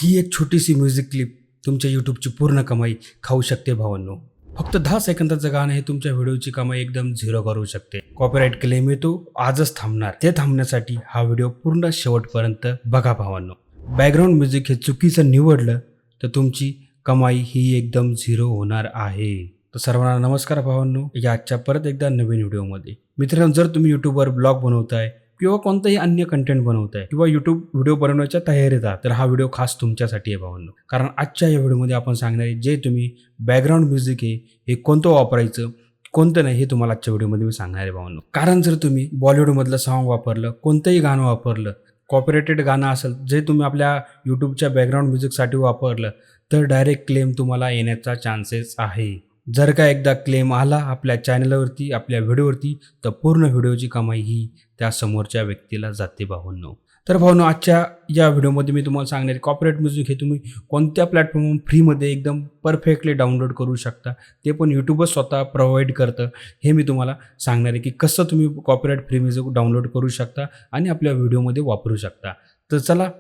ही एक छोटीशी music clip तुमच्या यूट्यूबची पूर्ण कमाई खाऊ शकते भावांनो. फक्त 10 सेकंदाचं गाणं हे तुमच्या व्हिडिओची कमाई एकदम झिरो करू शकते. कॉपीराइट क्लेम येतो आजच थांबणार. ते थांबण्यासाठी हा व्हिडिओ पूर्ण शेवटपर्यंत बघा भावांनो. बॅकग्राऊंड म्युझिक हे चुकीचं निवडलं तर तुमची कमाई ही एकदम झिरो होणार आहे. तर सर्वांना नमस्कार भावांनो, या आजच्या परत एकदा नवीन व्हिडिओमध्ये. मित्रांनो, जर तुम्ही यूट्यूबवर ब्लॉग बनवताय किंवा कोणताही अन्य कंटेंट बनवताय किंवा यूट्यूब व्हिडिओ बनवण्याच्या तयारीत आहात, तर हा व्हिडिओ खास तुमच्यासाठी आहे भावांनो. कारण आजच्या या व्हिडिओमध्ये आपण सांगणार आहे जे तुम्ही बॅकग्राऊंड म्युझिक आहे हे कोणतं वापरायचं कोणतं नाही हे तुम्हाला आजच्या व्हिडिओमध्ये मी सांगणार आहे भावांनो. कारण जर तुम्ही बॉलिवूडमधलं सॉन्ग वापरलं, कोणतंही गाणं वापरलं, कॉपीराइटेड गाणं असेल जे तुम्ही आपल्या यूट्यूबच्या बॅकग्राऊंड म्युझिकसाठी वापरलं, तर डायरेक्ट क्लेम तुम्हाला येण्याचा चान्सेस आहे. जर का एकदा क्लेम आला आपल्या चॅनलवरती, आपल्या व्हिडिओवरती, तर पूर्ण व्हिडिओची कमाई ही त्या समोरच्या व्यक्तीला जाते भावांनो. तर भावांनो, आजच्या या व्हिडिओमध्ये मी तुम्हाला सांगणार आहे कॉपीराइट म्युझिक हे तुम्ही कोणत्या प्लॅटफॉर्मवर फ्रीमध्ये एकदम परफेक्टली डाउनलोड करू शकता. ते पण यूट्यूबच स्वतः प्रोव्हाइड करतं. हे मी तुम्हाला सांगणार आहे की कसं तुम्ही कॉपीराइट फ्री म्युझिक डाउनलोड करू शकता आणि आपल्या व्हिडिओमध्ये वापरू शकता. तर चला,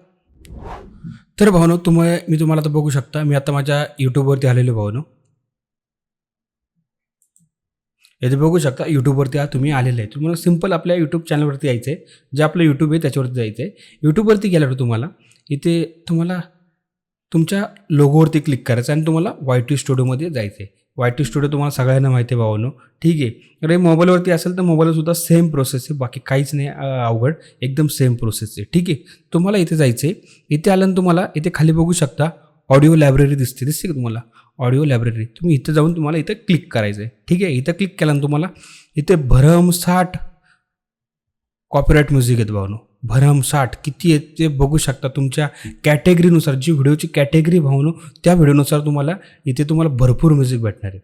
तर भावांनो मी तुम्हाला आता बघू शकता, मी आता माझ्या यूट्यूबवरती आलेलो भावांनो. इथे बघू शकता यूट्यूबवरती तुम्ही आलेले आहे. तुम्हाला सिंपल आपल्या यूट्यूब चॅनलवरती यायचं आहे. जे आपलं यूट्यूब आहे त्याच्यावरती जायचं आहे. यूट्यूबवरती गेल्यावर तुम्हाला तुमच्या लोगोवरती क्लिक करायचं आणि तुम्हाला YT स्टुडिओमध्ये जायचं आहे. YT स्टुडिओ तुम्हाला सगळ्यांना माहिती आहे भावांनो, ठीक आहे. तर मोबाईलवरती असेल तर मोबाईलसुद्धा सेम प्रोसेस आहे, बाकी काहीच नाही अवघड, एकदम सेम प्रोसेस आहे, ठीक आहे. तुम्हाला इथे जायचं आहे. इथे आल्यानं तुम्हाला इथे खाली बघू शकता ऑडिओ लायब्ररी दिसते का तुम्हाला? Audio library. तुम्ही इथं जाऊन तुम्हाला इथं क्लिक करायचं आहे, ठीक आहे. इथं क्लिक केल्यानं तुम्हाला इथे भरमसाठ कॉपीराइट म्युझिक आहेत भावांनो. भरमसाठ किती आहेत ते बघू शकता. तुमच्या कॅटेगरीनुसार, जी व्हिडिओची कॅटेगरी भावांनो, त्या व्हिडिओनुसार तुम्हाला भरपूर म्युझिक भेटणार आहे.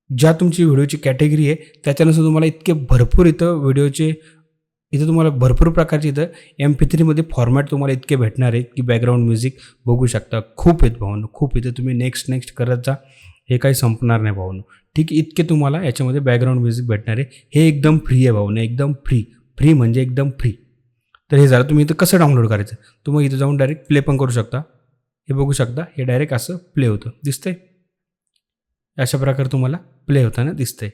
ज्या तुमची व्हिडिओची कॅटेगरी आहे त्याच्यानुसार तुम्हाला इतके भरपूर इथं तुम्हाला भरपूर प्रकारचे इथं MP3 मध्ये फॉर्मॅट तुम्हाला इतके भेटणार आहेत की बॅकग्राऊंड म्युझिक बघू शकता. खूप आहेत भावांनो, खूप. इथं तुम्ही नेक्स्ट करत जा, हे काही संपणार नाही भावांनो, ठीक आहे. इतके तुम्हाला याच्यामध्ये बॅकग्राऊंड म्युझिक भेटणार आहे. हे एकदम फ्री आहे भावांनो, एकदम फ्री म्हणजे एकदम फ्री. तर हे झालं. तुम्ही इथं कसं डाउनलोड करायचं, तुम्ही इथं जाऊन डायरेक्ट प्ले पण करू शकता. हे बघू शकता, हे डायरेक्ट असं प्ले होतं, दिसतंय. अशा प्रकारे तुम्हाला प्ले होताना दिसतंय,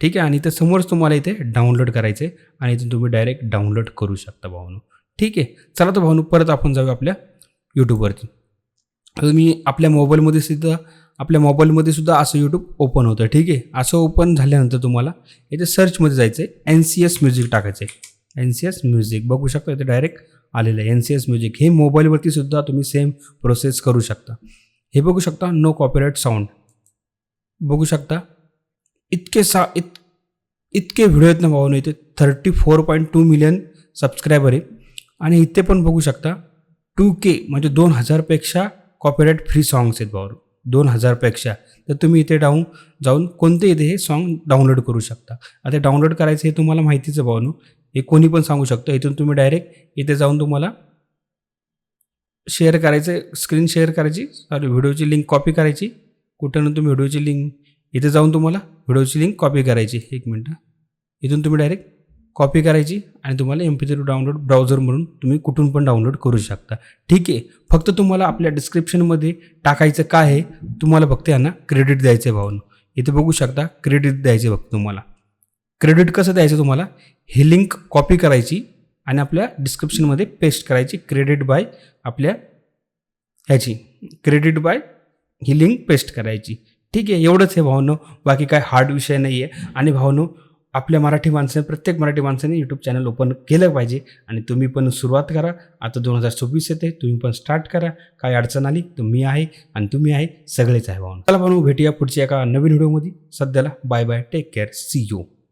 ठीक आहे. आणि इथं समोरच तुम्हाला इथे डाउनलोड करायचं आहे आणि इथून तुम्ही डायरेक्ट डाउनलोड करू शकता भावांनो, ठीक आहे. चला तर भावांनो, परत आपण जाऊया आपल्या यूट्यूबवरती. तुम्ही आपल्या मोबाईलमध्ये सुद्धा असं यूट्यूब ओपन होतं, ठीक आहे. असं ओपन झाल्यानंतर तुम्हाला इथे सर्चमध्ये जायचं आहे, NCS म्युझिक टाकायचं आहे. NCS म्युझिक बघू शकता, इथे डायरेक्ट आलेलं आहे NCS म्युझिक. हे मोबाईलवरती सुद्धा तुम्ही सेम प्रोसेस करू शकता. हे बघू शकता, नो कॉपीराइट साऊंड बघू शकता. इतके व्हिडिओ आहेत ना भावांनो. इथे 34.2 मिलियन सबस्क्रायबर आहे. आणि इथे पण बघू शकता 2K म्हणजे 2000पेक्षा कॉपीराइट फ्री सॉंग्स आहेत भावांनो, 2000पेक्षा. तर तुम्ही इथे जाऊन कोणते इथे हे सॉन्ग डाउनलोड करू शकता. आता डाउनलोड करायचं हे तुम्हाला माहितीच आहे भावांनो, हे कोणी पण सांगू शकतो. इथून तुम्ही डायरेक्ट इथे जाऊन तुम्हाला शेअर करायचं, स्क्रीन शेअर करायची, व्हिडिओची लिंक कॉपी करायची. कुठं तुम्ही व्हिडिओची लिंक इथे जाऊन तुम्हाला व्हिडिओची लिंक कॉपी करायची. एक मिनटं, इथून तुम्ही डायरेक्ट कॉपी करायची आणि तुम्हाला MP3 डाउनलोड ब्राउझर म्हणून तुम्ही कुठून पण डाउनलोड करू शकता, ठीक आहे. फक्त तुम्हाला आपल्या डिस्क्रिप्शनमध्ये टाकायचं काय आहे, तुम्हाला फक्त यांना क्रेडिट द्यायचं आहे भावांनो. इथे बघू शकता क्रेडिट द्यायचे फक्त तुम्हाला. क्रेडिट कसं द्यायचं तुम्हाला, ही लिंक कॉपी करायची आणि आपल्या डिस्क्रिप्शनमध्ये पेस्ट करायची. Credit by he link paste करायची, ठीक आहे. एवढंच आहे भावांनो, बाकी काय हार्ड विषय नाही आहे. आणि भावांनो, आपल्या प्रत्येक मराठी माणसाने यूट्यूब चॅनल ओपन केलं पाहिजे. आणि तुम्ही पण सुरुवात करा. आता 2024 येते, तुम्ही पण स्टार्ट करा. काय अडचण आली तर मी आहे आणि तुम्ही आहे, सगळेच आहे भावांनो. चला भावांनो, भेटूया पुढच्या एका नवीन व्हिडिओमध्ये. सध्याला bye bye, take care, see you.